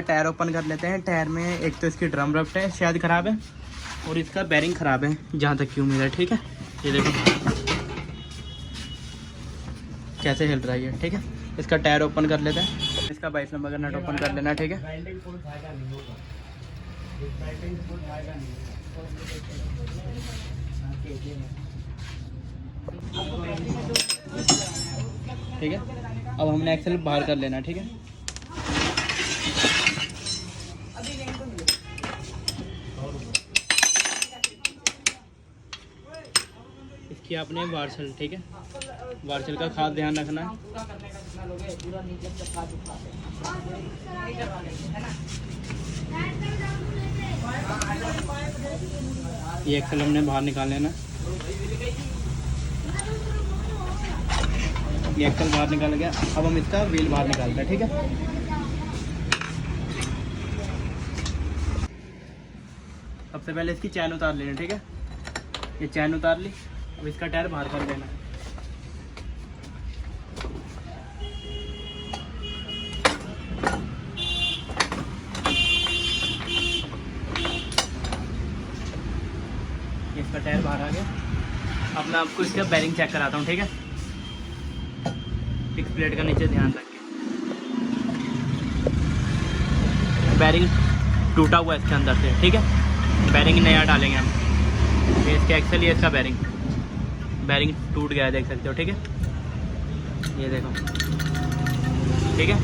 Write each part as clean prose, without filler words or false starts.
Tyre open कर लेते हैं। टायर में एक तो इसकी ड्रम रफ्ट है शायद ख़राब है, और इसका बैरिंग ख़राब है जहाँ तक की उम्मीद है। ठीक है, ये देखो कैसे हिल रहा है ये। ठीक है, इसका टायर ओपन कर लेते हैं। इसका 22 नंबर का नट ओपन कर लेना। ठीक है, ठीक है, अब हमने एक्सेल बाहर कर लेना। ठीक है, इसकी आपने वार्सल, ठीक है, वार्सल का खास ध्यान रखना है। ये एक्सेल हमने बाहर निकाल लेना। ये एक्सेल बाहर निकाल गया। अब हम इसका व्हील बाहर निकालते हैं। ठीक है, सबसे पहले इसकी चैन उतार लेना। ठीक है, ये चैन उतार ली। अब इसका टायर बाहर कर देना। इसका टायर बाहर आ गया। अब मैं आपको इसका बैरिंग चेक कराता हूँ। ठीक है, फिक्स प्लेट का नीचे ध्यान रख के। बैरिंग टूटा हुआ है इसके अंदर से। ठीक है, बैरिंग नया डालेंगे हम। ये इसके एक्सेल, ये इसका बैरिंग टूट गया है, देख सकते हो। ठीक है, ये देखो। ठीक है,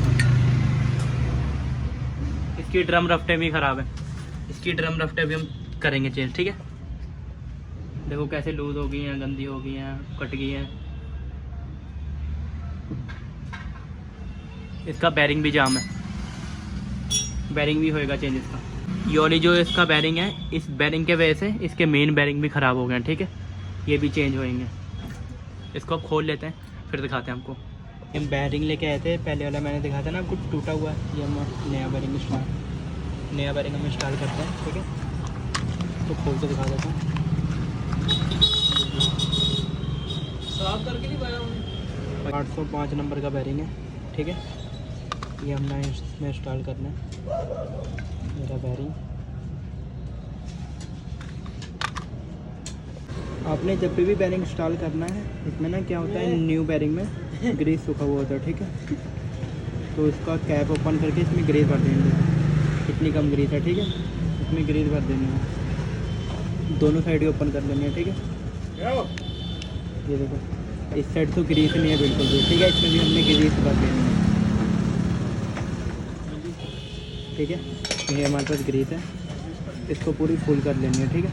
इसकी ड्रम रफ्टें भी ख़राब है। इसकी ड्रम रफ्टें भी हम करेंगे चेंज। ठीक है, देखो कैसे लूज़ हो गई हैं, गंदी हो गई हैं, कट गई हैं। इसका बैरिंग भी जाम है, बैरिंग भी होएगा चेंज इसका। ये वाली जो इसका बैरिंग है, इस बैरिंग के वजह से इसके मेन बैरिंग भी ख़राब हो गए हैं। ठीक है, ये भी चेंज होएंगे। इसको अब खोल लेते हैं, फिर दिखाते हैं आपको। हम बैरिंग लेके आए थे, पहले वाला मैंने दिखाया था ना आपको, टूटा हुआ है। ये हम नया बैरिंग हम इंस्टॉल करते हैं। ठीक है, तो खोल के दिखा देता हूँ। साफ करके नहीं पाया हूँ। 805 नंबर का बैरिंग है। ठीक है, ये हमने इसमें इंस्टॉल करना है मेरा बैरिंग। आपने जब भी बैरिंग इंस्टॉल करना है, इसमें ना क्या होता है, न्यू बैरिंग में ग्रीस सूखा हुआ होता है। ठीक है, तो इसका कैप ओपन करके इसमें ग्रीस भर देंगे। इतनी कम ग्रीस है। ठीक है, इसमें ग्रीस भर देनी है। दोनों साइड ही ओपन कर लेनी है। ठीक है, ये देखो इस साइड तो ग्रीस नहीं है बिल्कुल भी। ठीक है, इसमें भी हमने ग्रीस भर देनी है। ठीक है, ये हमारे पास ग्रीस है, इसको पूरी फुल कर लेनी है। ठीक है,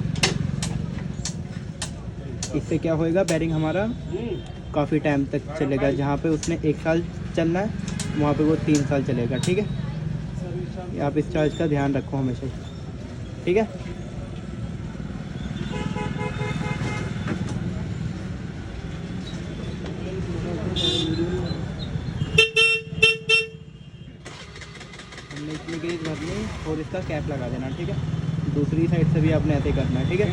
इससे क्या होएगा, बैरिंग हमारा काफ़ी टाइम तक चलेगा। जहाँ पे उसने 1 साल चलना है, वहाँ पे वो 3 साल चलेगा। ठीक है, आप इस चार्ज का ध्यान रखो हमेशा। ठीक है, हमने इसमें ग्रीस भरनी और इसका कैप लगा देना। ठीक है, दूसरी साइड से भी आपने ऐसे ही करना है। ठीक है,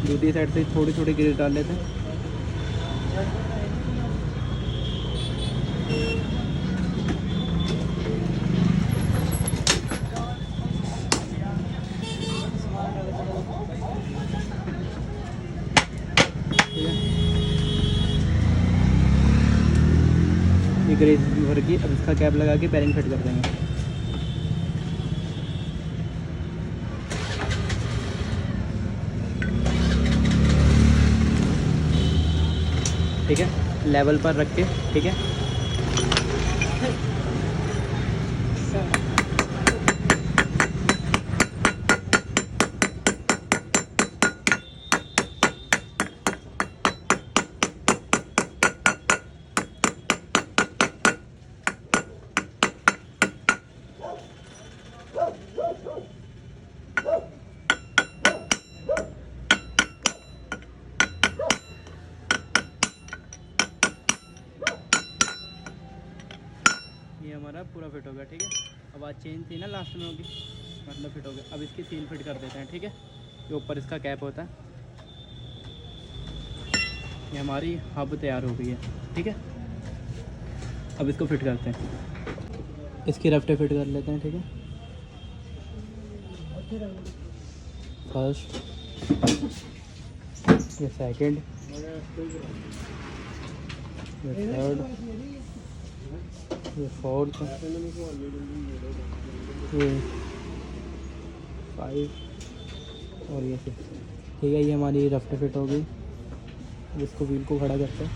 दूसरी साइड से थोड़ी थोड़ी ग्रीस डाल लेते हैं। ये ग्रीस भर की, अब इसका कैप लगा के बैरिंग फिट कर देंगे। ठीक है, लेवल पर रख के। ठीक है, ये हमारा पूरा फिट हो गया। ठीक है, अब आज चेन थी ना लास्ट में होगी, मतलब फिट हो गया। अब इसकी सील फिट कर देते हैं। ठीक है, ये ऊपर इसका कैप होता है। ये हमारी हब तैयार हो गई है। ठीक है, अब इसको फिट करते हैं। इसकी रफ्टे फिट कर लेते हैं, ठीक है। फर्स्ट, ये सेकंड, ये थर्ड, ये फोर्थ, ये 5 और ये 6, ठीक है। ये हमारी रफ्टे फिट हो गई। इसको व्हील को खड़ा करते हैं,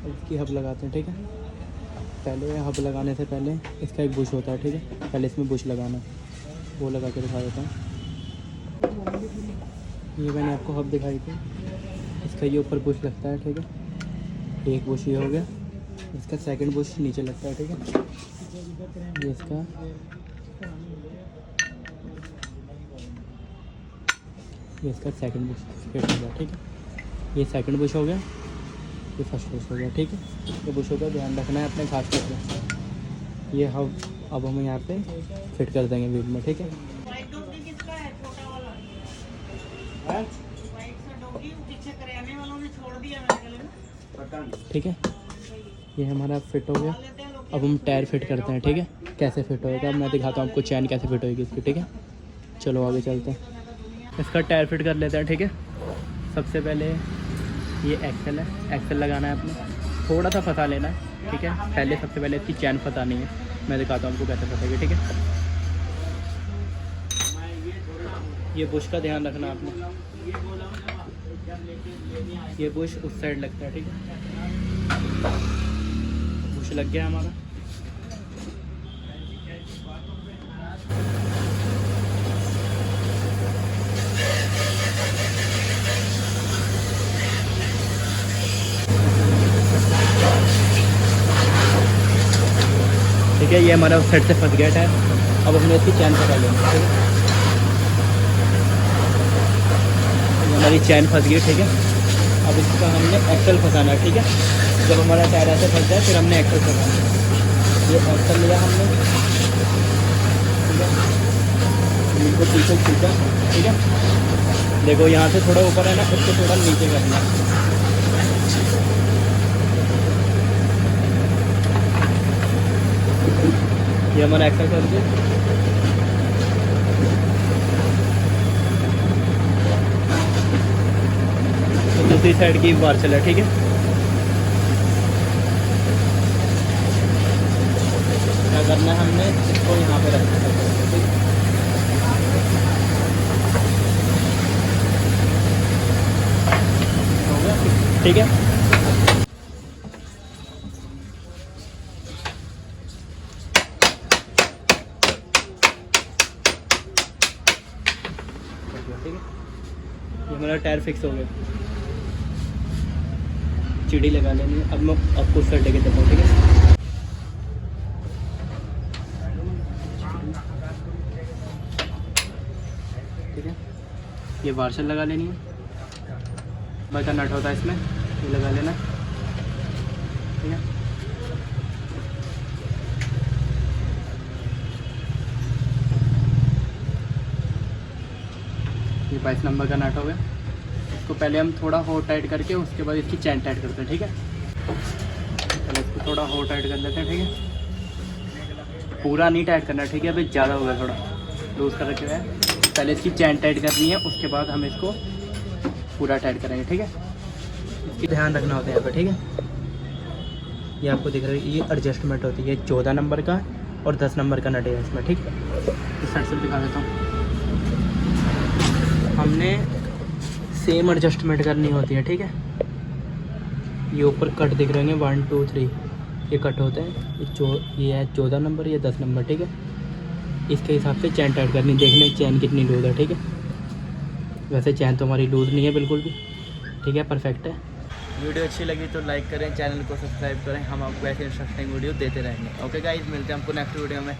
इसकी हब लगाते हैं, ठीक है। पहले हब लगाने से पहले इसका एक बुश होता है, ठीक है। पहले इसमें बुश लगाना, वो लगा के दिखा देता हूँ। ये मैंने आपको हब दिखाई थी, इसका ये ऊपर बुश लगता है, ठीक है। एक बुश ये हो गया, इसका सेकंड बुश नीचे लगता है, ठीक है। ये इसका सेकंड बुश फिट हो गया, ठीक है। ये सेकंड बुश हो गया, ये फर्स्ट बुश हो गया, ठीक है। ये बुशों का ध्यान रखना है अपने खास करके। ये अब हम यहाँ पे फिट कर देंगे व्हील में, ठीक है। ठीक है, ये हमारा फिट हो गया। अब हम टायर फिट करते हैं, ठीक है। कैसे फिट होएगा मैं दिखाता हूँ आपको, चैन कैसे फिट होएगी इसकी, ठीक है। चलो आगे चलते हैं, इसका टायर फिट कर लेते हैं, ठीक है। सबसे पहले ये एक्सल है, एक्सल लगाना है अपने, थोड़ा सा फंसा लेना है, ठीक है। पहले सबसे पहले इसकी चैन फंसानी है, मैं दिखाता हूँ आपको कैसे फंसेगी, ठीक है। ये बुश का ध्यान रखना आपने, ये बुश उस साइड लगता है, ठीक है। बुश लग गया हमारा। ठीक है, ये हमारा उस साइड से फंस गया टायर। अब हमने इसकी चैन पकड़ लेंगे, ठीक है। हमारी चैन फंस गई, ठीक है। अब इसका हमने एक्सल फंसाना है, ठीक है। जब हमारा टायर ऐसे फंस जाए फिर हमने एक्सल फंसाना है। ये एक्सल लिया हमने, ठीक है। इनको पीछे खींचा, ठीक है। देखो यहाँ से थोड़ा ऊपर है ना, खुद को थोड़ा नीचे करना है। ये हमारा एक्सल कर दिया। तो दूसरी साइड की बार चला, ठीक है। क्या करना है हमने, इसको यहाँ पे रखना है, ठीक है। ठीक है, ये हमारा टायर फिक्स हो गया। चिड़ी लगा लेनी है। अब मैं आपको उस साइड लेके चलता हूँ, ठीक है। ठीक है, ये वार्शल लगा लेनी है, बचा नट होता है इसमें, ये लगा लेना, ठीक है। ये 22 नंबर का नट हो गया। इसको पहले हम थोड़ा हो टाइट करके उसके बाद इसकी चैन टाइट करते हैं, ठीक है। पहले इसको थोड़ा हो टाइट कर लेते हैं, ठीक है। पूरा नहीं टाइट करना, ठीक है। अभी ज़्यादा हो गया, थोड़ा लूज़ कर रखे हुए हैं। पहले इसकी चैन टाइट करनी है, उसके बाद हम इसको पूरा टाइट करेंगे, ठीक है। इसकी ध्यान रखना होता है यहाँ पर, ठीक है। ये आपको दिख रहा है, ये एडजस्टमेंट होती है। 14 नंबर का और 10 नंबर का नट है इसमें, ठीक है। इस साइड से दिखा देता हूँ। हमने सेम एडजस्टमेंट करनी होती है, ठीक है। ये ऊपर कट दिख रहे हैं 1 2 3, ये कट होते हैं। ये है 14 नंबर, ये 10 नंबर, ठीक है। इसके हिसाब से चैन टाइट करनी, देखने चैन कितनी लूज़ है, ठीक है। वैसे चैन तो हमारी लूज़ नहीं है बिल्कुल भी, ठीक है, परफेक्ट है। वीडियो अच्छी लगी तो लाइक करें, चैनल को सब्सक्राइब करें। हम आपको ऐसे इंटरेस्टिंग वीडियो देते रहेंगे। ओके गाइस, मिलते हैं हमको नेक्स्ट वीडियो में।